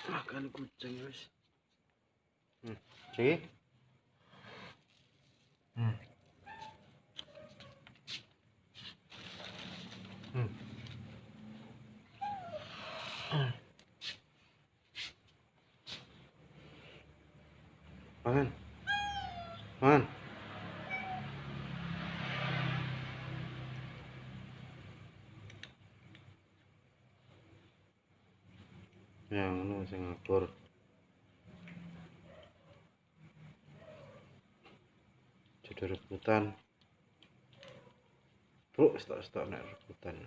Makan kucing wis. Iki. Mangan. Mangan. Yang ngono sing ngabur. Jadi rebutan. Bro, stok-stok nek rebutan.